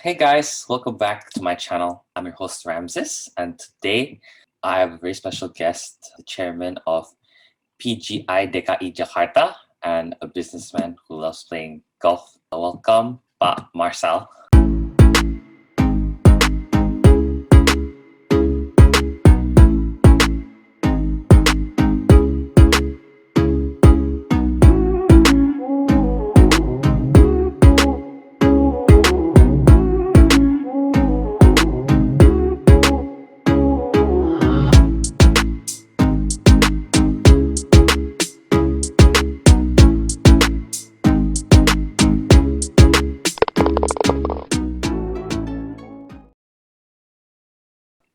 Hey guys, welcome back to my channel. I'm your host Ramses, and today I have a very special guest, the chairman of PGI DKI Jakarta and a businessman who loves playing golf. Welcome, Pak Marcel.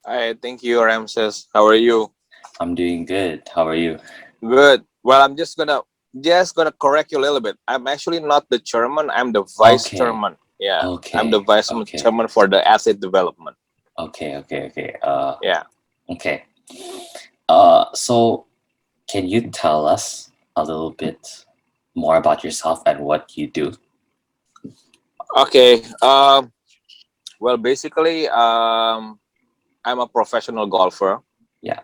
Hi, thank you, Ramses. How are you? I'm doing good. How are you? Good. Well, I'm just gonna correct you a little bit. I'm actually not the chairman. I'm the vice Okay, chairman. Yeah, I'm the okay, vice okay, chairman for the asset development. okay. Yeah. Okay. So can you tell us a little bit more about yourself and what you do? Okay. Well, basically, I'm a professional golfer. Yeah.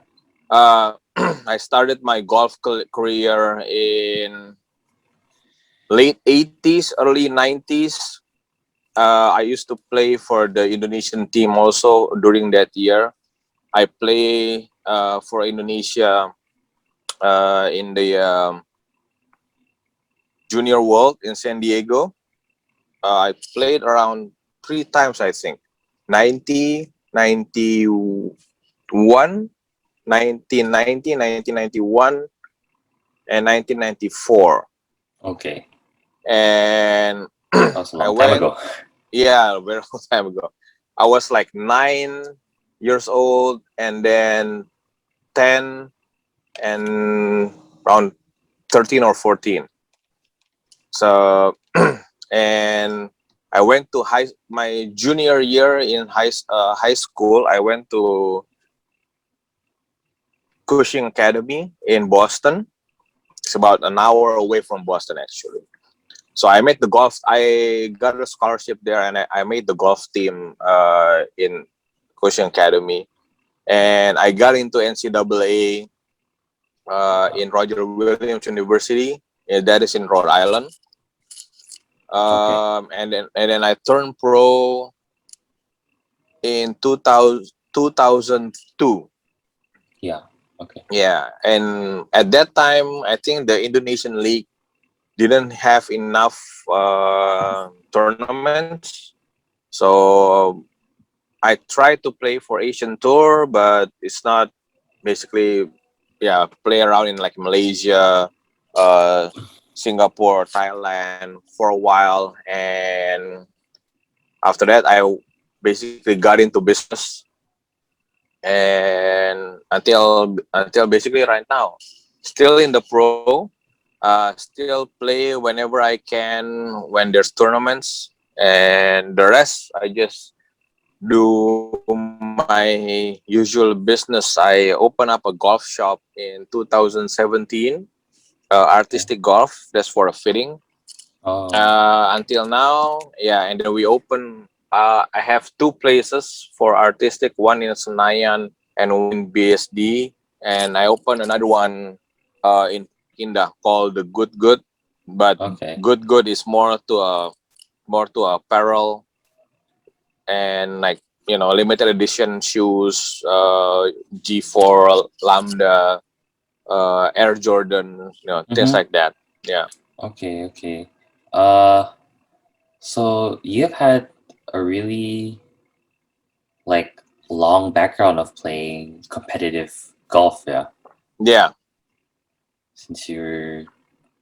I started my golf career in late 80s, early 90s. I used to play for the Indonesian team also during that year. I play for Indonesia in the Junior World in San Diego. I played around three times, I think. 90, 91, 1990, 1991, and 1994. Okay. And That was a I long time went, ago. yeah, a very long time ago. I was like 9 years old, and then 10, and around 13 or 14. So, and I went to my junior year in high school. I went to Cushing Academy in Boston. It's about an hour away from Boston, actually. So I made the golf. I got a scholarship there, and I made the golf team in Cushing Academy. And I got into NCAA in Roger Williams University. That is in Rhode Island. Okay. And then I turned pro in 2002. Yeah. Okay. Yeah, and at that time, I think the Indonesian league didn't have enough tournaments, so I tried to play for Asian Tour, but it's not basically, yeah, play around in like Malaysia, uh, Singapore, Thailand for a while, and after that, I basically got into business, and until basically right now, still in the pro, still play whenever I can when there's tournaments, and the rest I just do my usual business. I open up a golf shop in 2017, Okay. artistic golf. That's for a fitting. Oh. Until now, yeah, and then we open. I have two places for artistic, one in Senayan and one in BSD, and I opened another one in Indah called the Good Good. But Okay. Good is more to apparel, and like, limited edition shoes, G4 Lambda, Air Jordan, things Mm-hmm. like that. Yeah. Okay. Okay. Uh. So you've had a really like long background of playing competitive golf, yeah, Yeah. since you're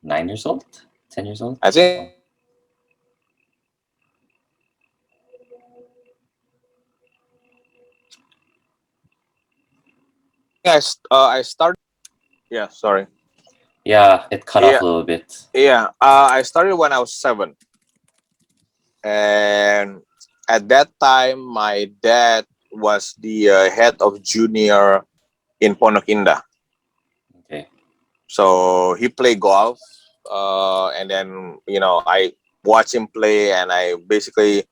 9 years old, 10 years old. I think Oh. I started. Yeah, sorry. Yeah, it cut off Yeah, a little bit. yeah. I started when I was 7, and at that time, my dad was the head of junior in Pondok Indah. Okay. So he played golf, and then I watch him play, and I basically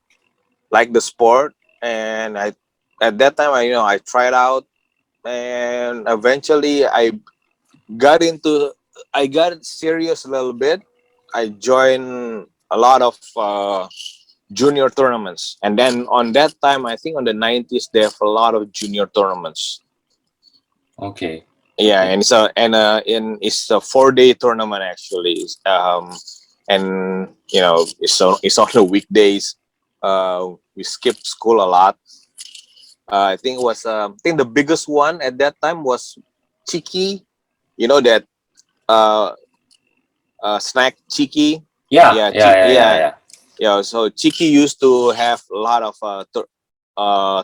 like the sport, and I at that time I tried out, and eventually got into I got serious a little bit. I joined a lot of junior tournaments, and then on that time, I think on the 90s, they have a lot of junior tournaments. Okay. Yeah, Okay. and it's a 4 day tournament actually. And it's on the weekdays. We skipped school a lot. I think the biggest one at that time was Chiki. You know that uh, snack Chiki. Yeah. Yeah, Yeah. Yeah. Yeah. yeah, Yeah. yeah. So Chiki used to have a lot of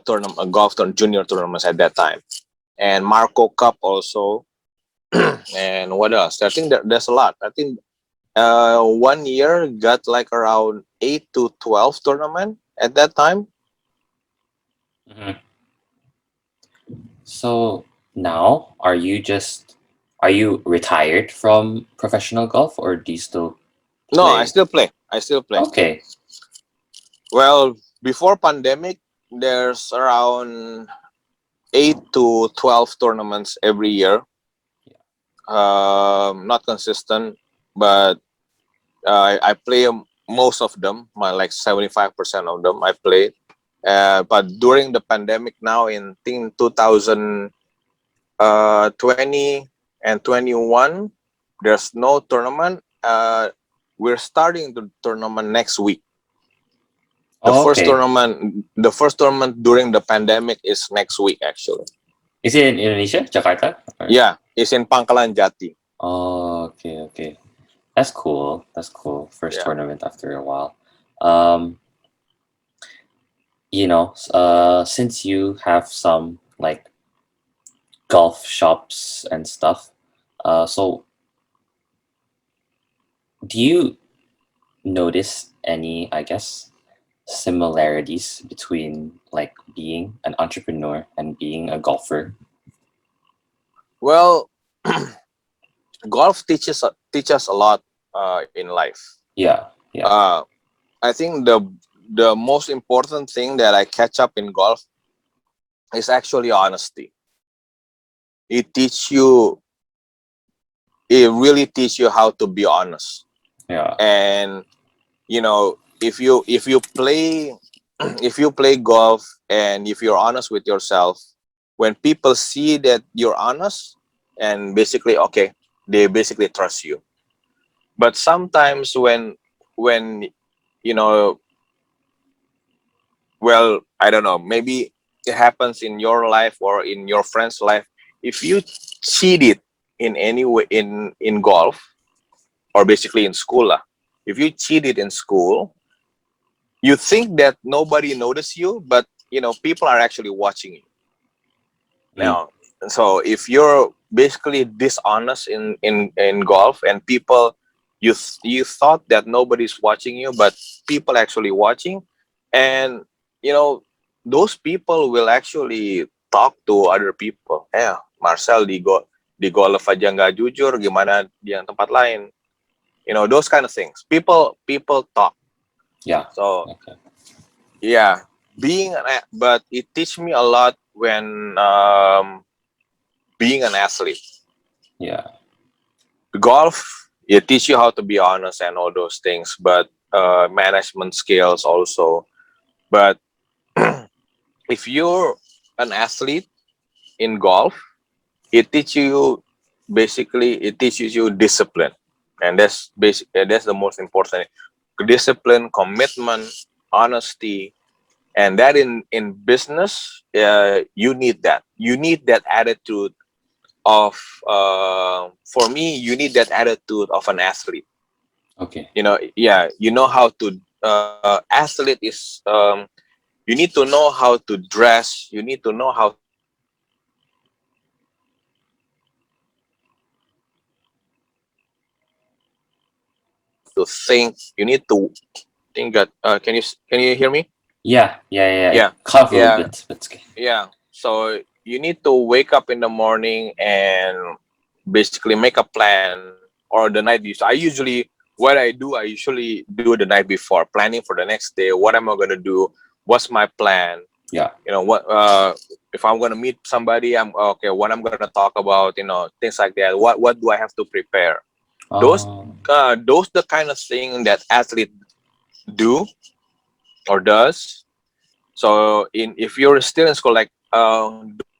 tournament junior tournaments at that time, and Marco Cup also. And what else? I think there's a lot. I think 1 year got like around 8 to 12 tournament at that time. Mhm. So now, are you retired from professional golf, or do you still No, I play? still play. I still play. Okay. Well, before pandemic, there's around 8 to 12 tournaments every year. Not consistent, but I play most of them. My like 75% of them I play. But during the pandemic now in think 2020 and 21, there's no tournament. We're starting the tournament next week. Oh, okay. The first tournament during the pandemic is next week actually. Is it in Indonesia, Jakarta? Or? Yeah, it's in Pangkalan Jati. Oh, okay, okay. That's cool. That's cool. First Yeah. tournament after a while. Um, since you have some like golf shops and stuff, so do you notice any, I guess, similarities between like being an entrepreneur and being a golfer? Well, golf teaches a lot in life. Yeah, yeah. Uh, I think the most important thing that I catch up in golf is actually honesty. It teach you it really teach you how to be honest. Yeah. And if you play if you play golf and if you're honest with yourself, when people see that you're honest, and basically okay, they basically trust you. But sometimes when you know well, I don't know, maybe it happens in your life or in your friend's life. If you cheated in any way in golf, or basically in school, if you cheated in school, you think that nobody noticed you, but people are actually watching you Mm. now. So if you're basically dishonest in golf, and people, you thought that nobody's watching you, but people actually watching, and you know those people will actually talk to other people. Marcel di golf aja nggak jujur, gimana di yang tempat lain. Those kind of things. People talk. Yeah. So Okay. yeah, but it teach me a lot when being an athlete. Yeah. Golf, it teach you how to be honest and all those things, but management skills also. But if you're an athlete in golf, it teaches you discipline, and that's the most important. Discipline, commitment, honesty, and that in business, you need that. You need that attitude of for me, you need that attitude of an athlete. Okay. Yeah, how to athlete is you need to know how to dress, you need to know how to think, you need to know how to think that can you hear me? Yeah. Yeah. Yeah. Yeah, It cut off a little yeah, bit, but it's okay. yeah. So you need to wake up in the morning and basically make a plan, or the night before. I usually do the night before, planning for the next day. What am I going to do? what's my plan. Yeah. What if I'm gonna meet somebody, I'm okay, what I'm gonna talk about, things like that. What do I have to prepare? Those Um, those the kind of thing that athlete do or does. So if you're still in school, like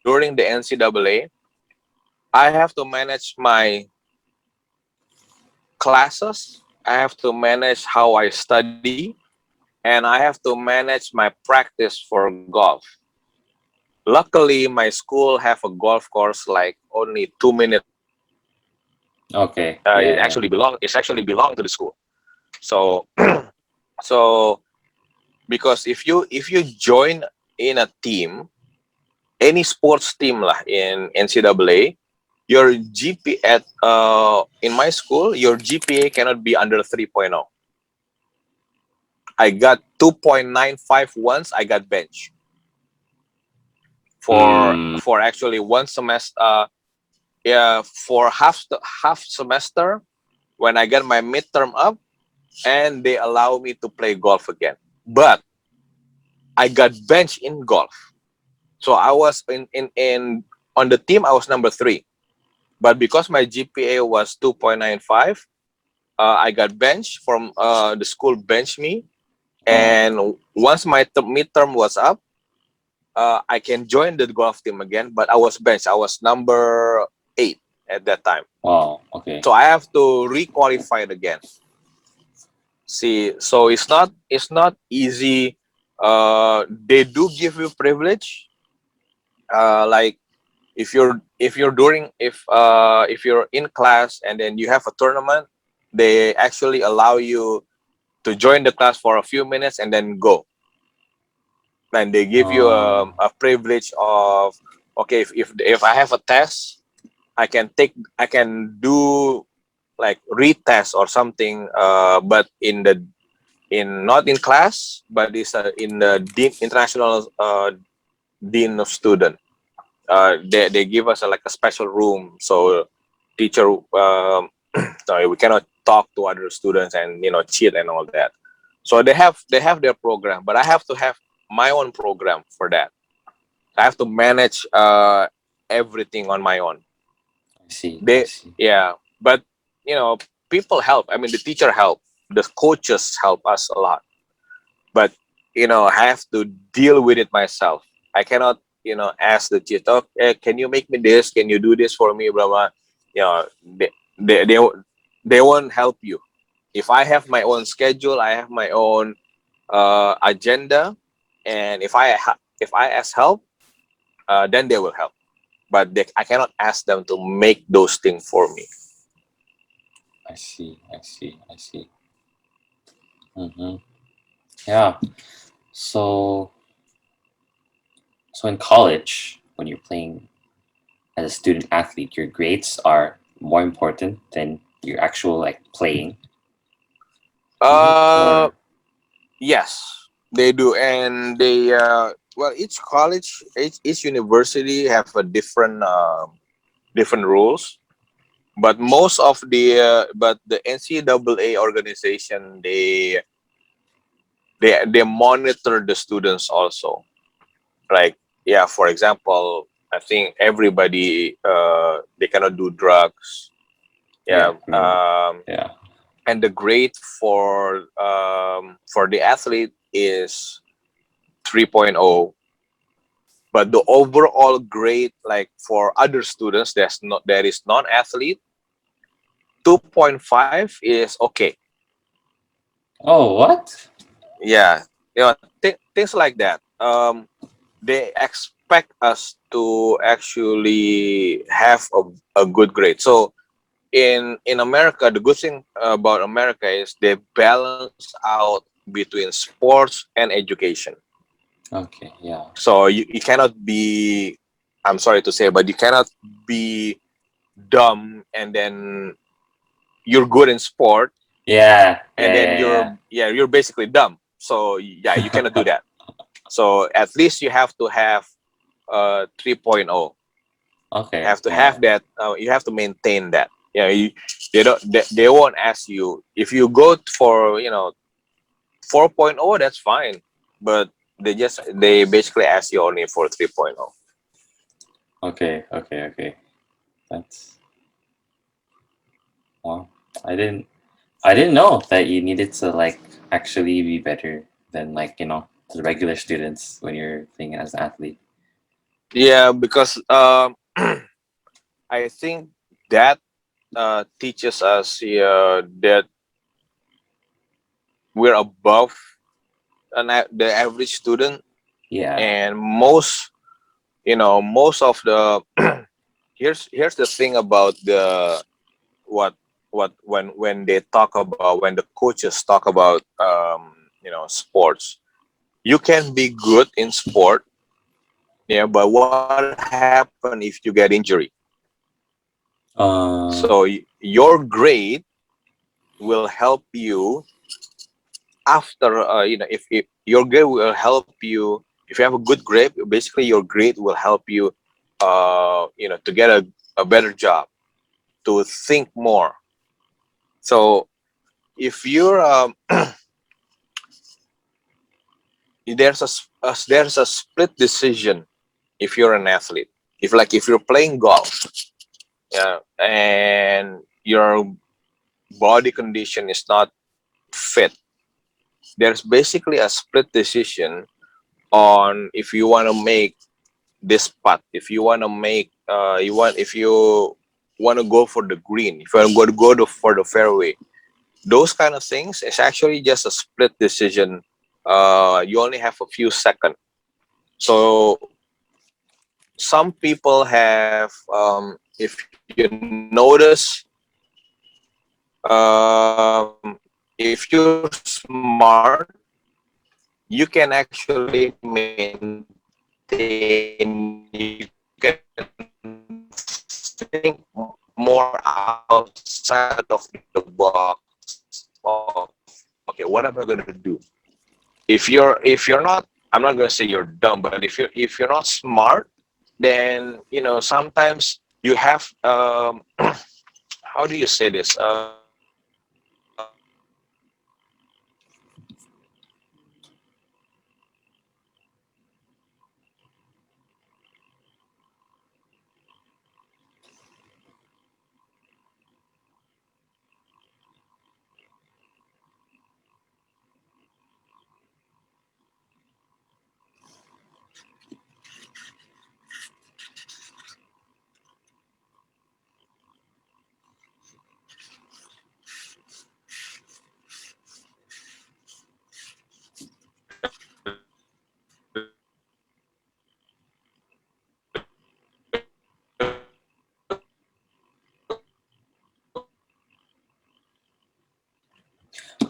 during the NCAA, I have to manage my classes, I have to manage how I study, and I have to manage my practice for golf. Luckily, my school have a golf course like only 2 minutes from my house. okay. It Yeah. actually Yeah. belong to the school. So so because if you join in a team, any sports team lah in NCAA, your GP at in my school, your GPA cannot be under 3.0. I got 2.95 once. I got bench Mm, for actually one semester. Yeah, for half semester when I got my midterm up, and they allow me to play golf again. But I got bench in golf, so I was in on the team. I was number 3, but because my GPA was 2.95, I got bench from the school bench me, oh, and once my midterm was up, I can join the golf team again. But I was bench. I was number 8 at that time, wow. Okay. so I have to requalify it again. See, so it's not easy. They do give you privilege, like if you're during if you're in class and then you have a tournament, they actually allow you to join the class for a few minutes and then go, and they give you a privilege of, okay, if I have a test, I can do like retest or something, but in not in class, but it's in the international dean of student. They give us like a special room, so teacher, sorry, we cannot talk to other students and cheat and all that. So they have their program, but I have to have my own program for that. I have to manage everything on my own. I see. I They see. Yeah, but people help. I mean, the teacher help, the coaches help us a lot, but I have to deal with it myself. I cannot ask the teacher, okay, can you make me this, can you do this for me, blah blah. you know they they, they, they won't help you. If I have my own schedule, I have my own agenda, and if I ask help, then they will help, but I cannot ask them to make those things for me. I see. I see. I see. Mm-hmm. Yeah. So, so in college, when you're playing as a student athlete, your grades are more important than your actual like playing. Is it uh or yes, they do. And they well, each college, each university have a different rules, but most of the NCAA organization, they monitor the students also. Like, yeah, for example, I think everybody, they cannot do drugs. yeah? Yeah. I mean, yeah. And the grade for the athlete is 3.0, but the overall grade, like for other students, that is non-athlete, 2.5 is okay. Oh, what? Yeah, things like that. They expect us to actually have a good grade. So in America, the good thing about America is they balance out between sports and education. Okay. Yeah. So you cannot be, I'm sorry to say, but you cannot be dumb and then you're good in sport, Yeah. and Yeah. then Yeah. you're basically dumb. So yeah, you cannot do Yeah. that. So at least you have to have 3.0. Okay. Have to Yeah. have that. You have to maintain that. Yeah, they won't ask you if you go for 4.0. That's fine, but they basically ask you only for 3.0. Okay, okay, okay. That's well. I didn't I didn't know that you needed to like actually be better than like the regular students when you're playing as an athlete. Yeah, because I think that teaches us that we're above the average student, Yeah. and most of the here's the thing about the what when they talk about, when the coaches talk about sports, you can be good in sport, yeah, but what happens if you get injury? So Uh. your grade will help you after if your grade will help you. If you have a good grade, basically your grade will help you to get a better job, to think more. So if you're there's a split decision if you're an athlete. If you're playing golf, yeah, and your body condition is not fit, there's basically a split decision on if you want to make this putt, if you want to make if you want to go for the green, if you want to for the fairway. Those kind of things is actually just a split decision. You only have a few seconds. So some people have, if you notice, if you're smart, you can actually maintain, you can think more outside of the box of, okay, what am I going to do? If you're not, I'm not going to say you're dumb, but if you're not smart, then sometimes you have how do you say this,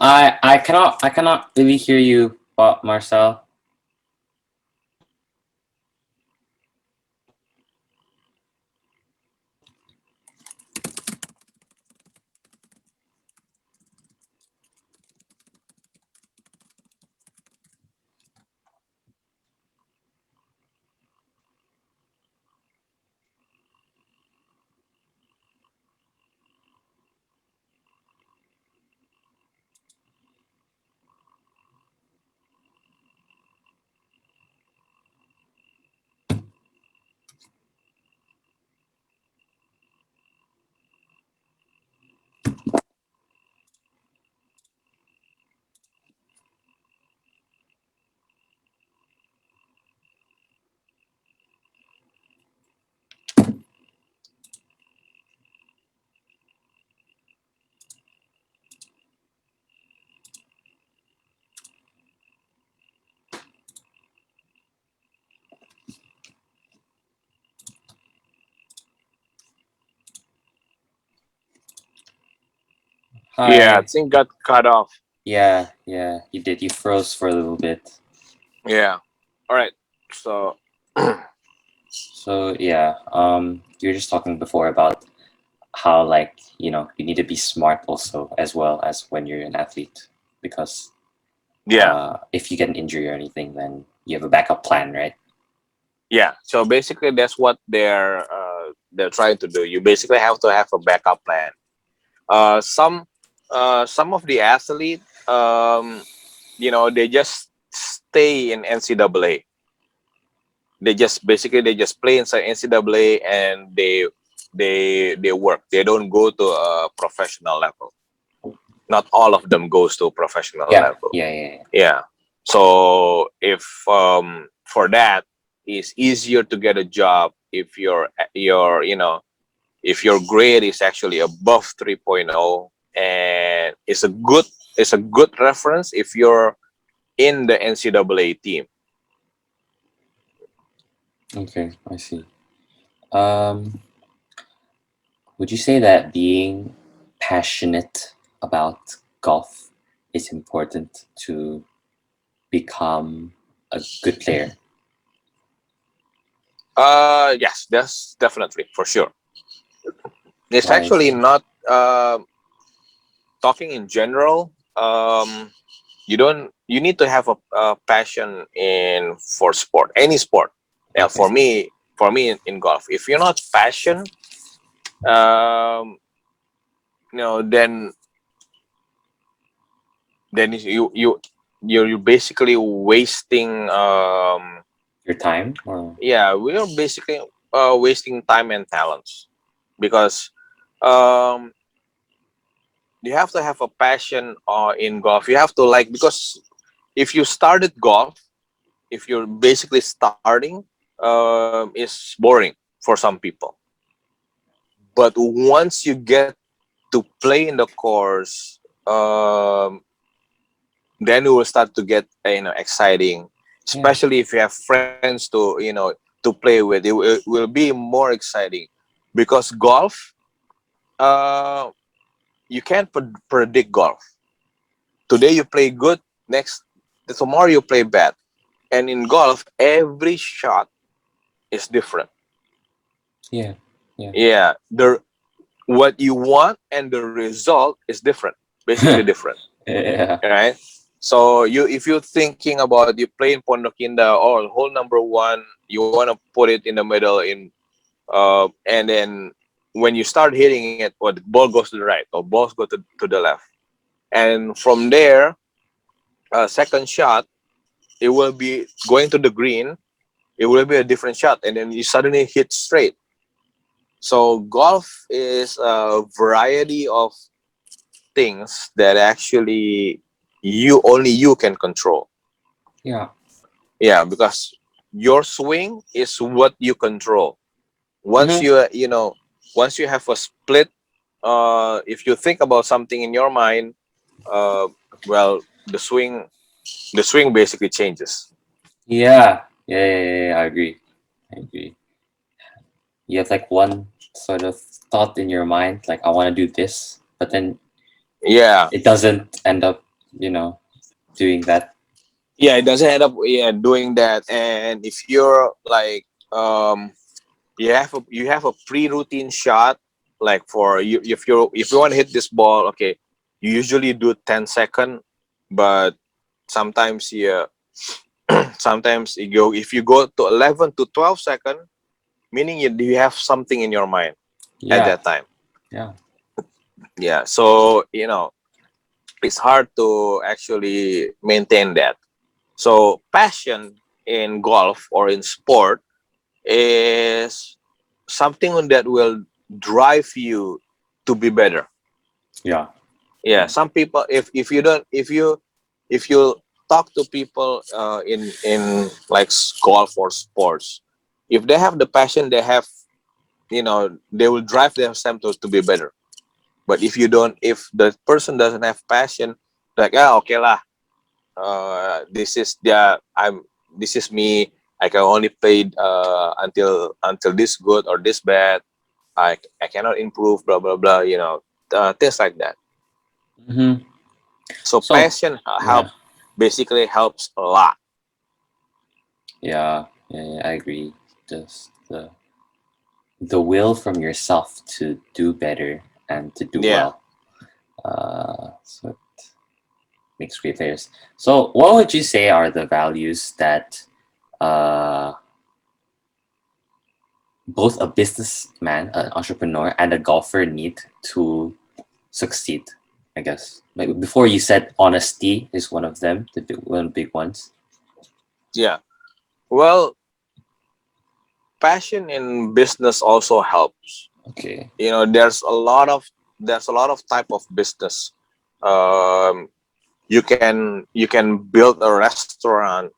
I cannot really hear you, Marcel. yeah, I Hi. think got cut off. Yeah, yeah, you did. You froze for a little bit. Yeah. All right. So So yeah, you were just talking before about how like you need to be smart also as well as when you're an athlete because yeah, if you get an injury or anything, then you have a backup plan, right? yeah. So basically, that's what they're trying to do. You basically have to have a backup plan. Uh, some some of the athletes, they just stay in NCAA. They just play inside NCAA and they work. They don't go to a professional level. Not all of them goes to professional Yeah, level. yeah, yeah. Yeah. So if for that, it's easier to get a job if your if your grade is actually above 3.0, and it's a good reference if you're in the NCAA team. Okay, I see. Um, would you say that being passionate about golf is important to become a good player? Yes, that's definitely for sure. It's Why is actually it? not talking in general. You need to have a passion in for sport, any sport. Yeah, Okay. for me in golf, if you're not passionate, um, then you're basically wasting Your time or yeah, we're basically wasting time and talents, because um you have to have a passion in golf. You have to like, because if you started golf, if you're basically starting, is boring for some people. But once you get to play in the course, then it will start to get exciting. yeah, Especially if you have friends to to play with, it will be more exciting, because golf, uh, you can't predict golf. Today you play good, next tomorrow you play bad. And in golf, every shot is different. yeah, yeah, Yeah, the what you want and the result is different, basically different, yeah, right? So if you're thinking about you playing Pondokinda or hole number one, you want to put it in the middle and then when you start hitting it, or the ball goes to the right or balls go to the left, and from there, second shot, it will be going to the green. It will be a different shot, and then you suddenly hit straight. So golf is a variety of things that actually you can control. yeah. Yeah, because your swing is what you control. Once Hmm. once you have a split, if you think about something in your mind, uh, well, the swing basically changes. Yeah, yeah, yeah, yeah, yeah, I agree. I agree. You have like one sort of thought in your mind, like I want to do this, but then Yeah, it doesn't end up, you know, doing that. yeah, it doesn't end up doing that. And if you're like, you have a pre-routine shot, like for you, if you want to hit this ball, okay, you usually do 10 second, but sometimes sometimes if you go to 11 to 12 second, meaning you have something in your mind at Yeah, that time. yeah, Yeah, so it's hard to actually maintain that. So passion in golf or in sport is something that will drive you to be better. yeah, Yeah, yeah, some people, if you don't if you talk to people in like golf or sports, if they have the passion, they have, they will drive themselves to be better. But if you don't, if the person doesn't have passion, like, okay lah, this is this is me. I can only play until this good or this bad. I cannot improve, blah blah blah. Things like that. hmm. So So passion yeah, basically helps a lot. yeah, yeah, yeah, I agree. Just the will from yourself to do better and to do Yeah. well. So it makes great players. So what would you say are the values that uh both a businessman, an entrepreneur, and a golfer need to succeed? I guess. Like before, you said honesty is one of them, one of the big ones. Yeah. Well, passion in business also helps. Okay. There's a lot of type of business. Um, you can build a restaurant,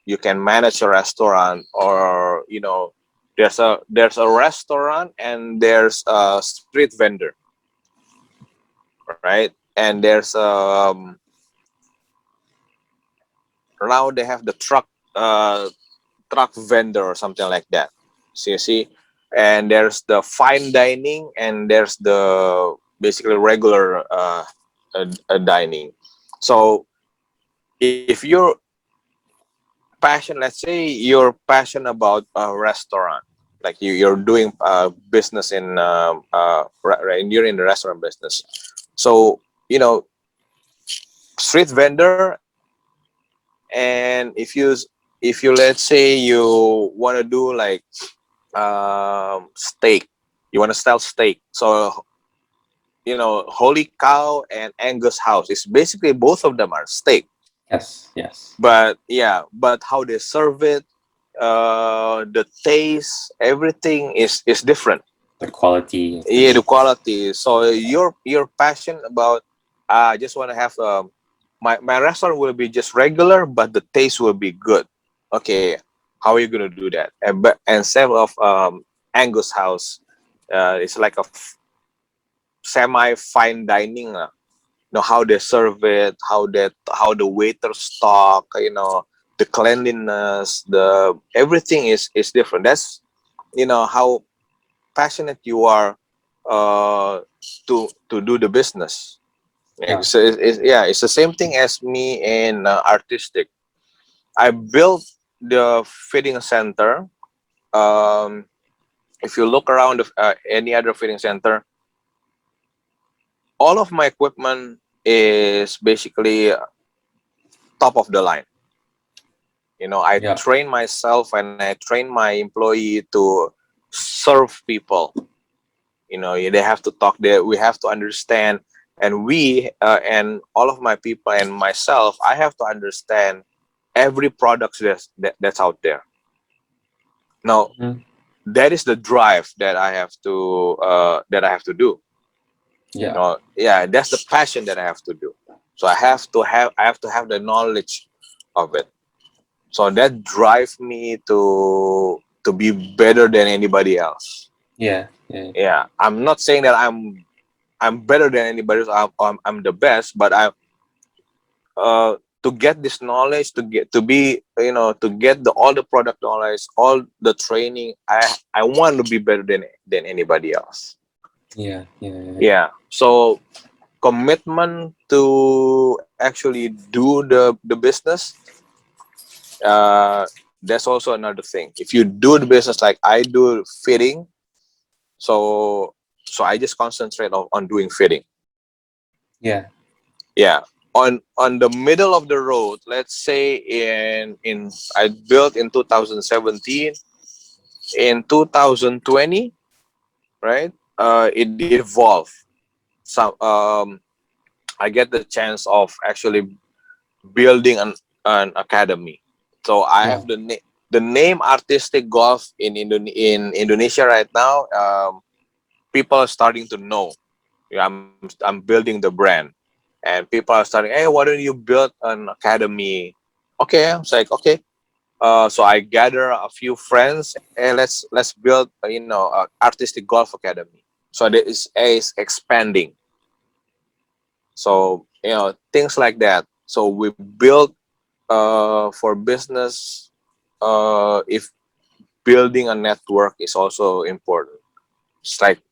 you can manage a restaurant, or there's a restaurant and there's a street vendor, right? And there's now they have the truck vendor or something like that. So you see, and there's the fine dining, and there's the basically regular dining. So if you're passion, let's say you're passionate about a restaurant, like you're doing business in and you're in the restaurant business. So street vendor, and if you let's say you want to do like steak, you want to sell steak. So Holy Cow and Angus House is basically both of them are steak, Yes. Yes. but yeah, but how they serve it, the taste, everything is different. The quality of the Yeah, the meat. quality. So you're passionate about, I just want to have my restaurant will be just regular, but the taste will be good. Okay, how are you gonna do that? But instead of Angus House, it's like a semi fine dining. How they serve it, how the waiters talk, the cleanliness, the everything is different. That's how passionate you are to do the business. Yeah. So yeah, it's the same thing as me in artistic. I built the fitting center. Um, if you look around any other fitting center, all of my equipment is basically top of the line. I Yeah. train myself and I train my employee to serve people. They have to talk there, we have to understand, and we and all of my people and myself, I have to understand every product that's out there. Now Mhm. that is the drive that I have to do. Yeah. Yeah, that's the passion that I have to do. So I have to have the knowledge of it. So that drives me to be better than anybody else. Yeah. Yeah. Yeah, I'm not saying that I'm better than anybody else. I'm the best, but to get this knowledge, to get all the product knowledge, all the training, I want to be better than anybody else. Yeah. Yeah. Yeah. Yeah. So commitment to actually do the business, uh that's also another thing. If you do the business like I do fitting, so I just concentrate on doing fitting. Yeah. Yeah. On the middle of the road, let's say in I built in 2017, in 2020, right? It evolved. Some I get the chance of actually building an academy. So I Yeah. have the name Artistic Golf in Indonesia right now. People are starting to know. Yeah, I'm building the brand, and people are starting. Hey, why don't you build an academy? Okay, I was like, okay. So I gather a few friends, and let's build a artistic golf academy. So there is expanding. So things like that. So we build for business. If building a network is also important. It's like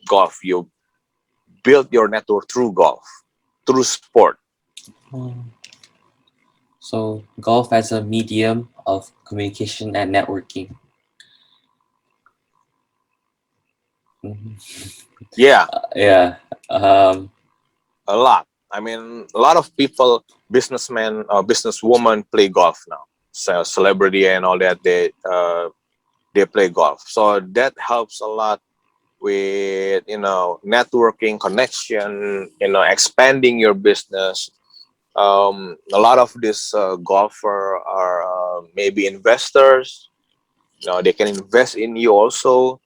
golf. You build your network through golf, through sport. Mm. So golf as a medium of communication and networking. Mhm. Yeah, Yeah. Um. a lot. I mean, a lot of people, businessmen or businesswomen, play golf now. So celebrity and all that, they play golf. So that helps a lot with networking, connection, expanding your business. A lot of these golfer are maybe investors. You know, they can invest in you also.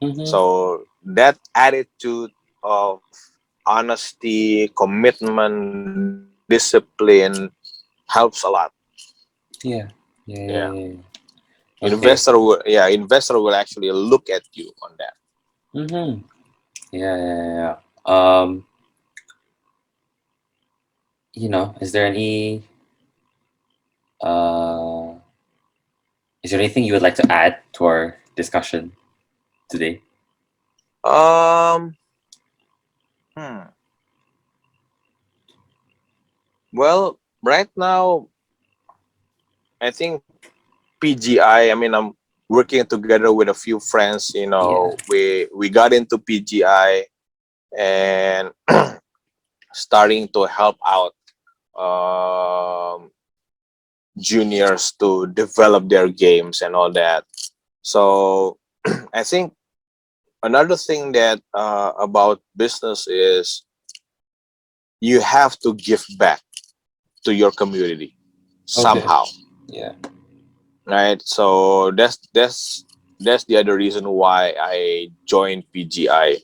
Mm-hmm. So that attitude of honesty, commitment, discipline helps a lot. Yeah. Yeah. Yeah. Yeah. Yeah. Okay. Investor will actually look at you on that. Mm-hmm. Yeah. Yeah. Yeah. Is there uh anything you would like to add to our discussion today? Um, hmm. Well, right now, I think PGI. I mean, I'm working together with a few friends. You Yeah. know, we got into PGI and starting to help out juniors to develop their games and all that. So I think another thing that about business is you have to give back to your community Okay. somehow, Yeah. right? So that's the other reason why I joined PGI.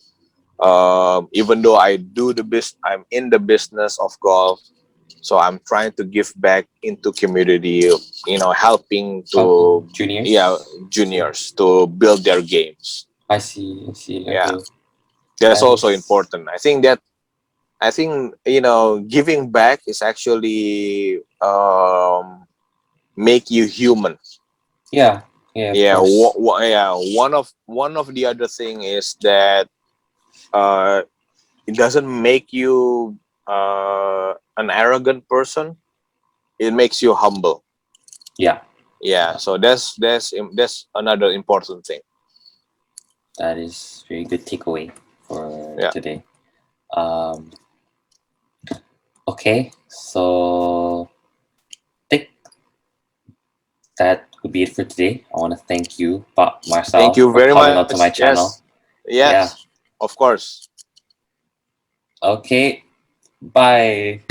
Even though I'm in the business of golf, so I'm trying to give back into community, you know, helping Helping to, yeah, juniors. So juniors to build their games. I see. I see. Yeah, Okay. that's That also is. important. I think, you know, giving back is actually make you human. Yeah. Yeah. Of Yeah, course. yeah. One of the other thing is that uh, it doesn't make you an arrogant person. It makes you humble. Yeah. Yeah, Yeah. so that's another important thing. That is very good takeaway for Yeah. today. Um. Okay. So I think that would be it for today. I want to thank you, Thank Marcel, you for very coming onto much. my Yes. channel. Yes. Yeah. Of course. Okay. Bye.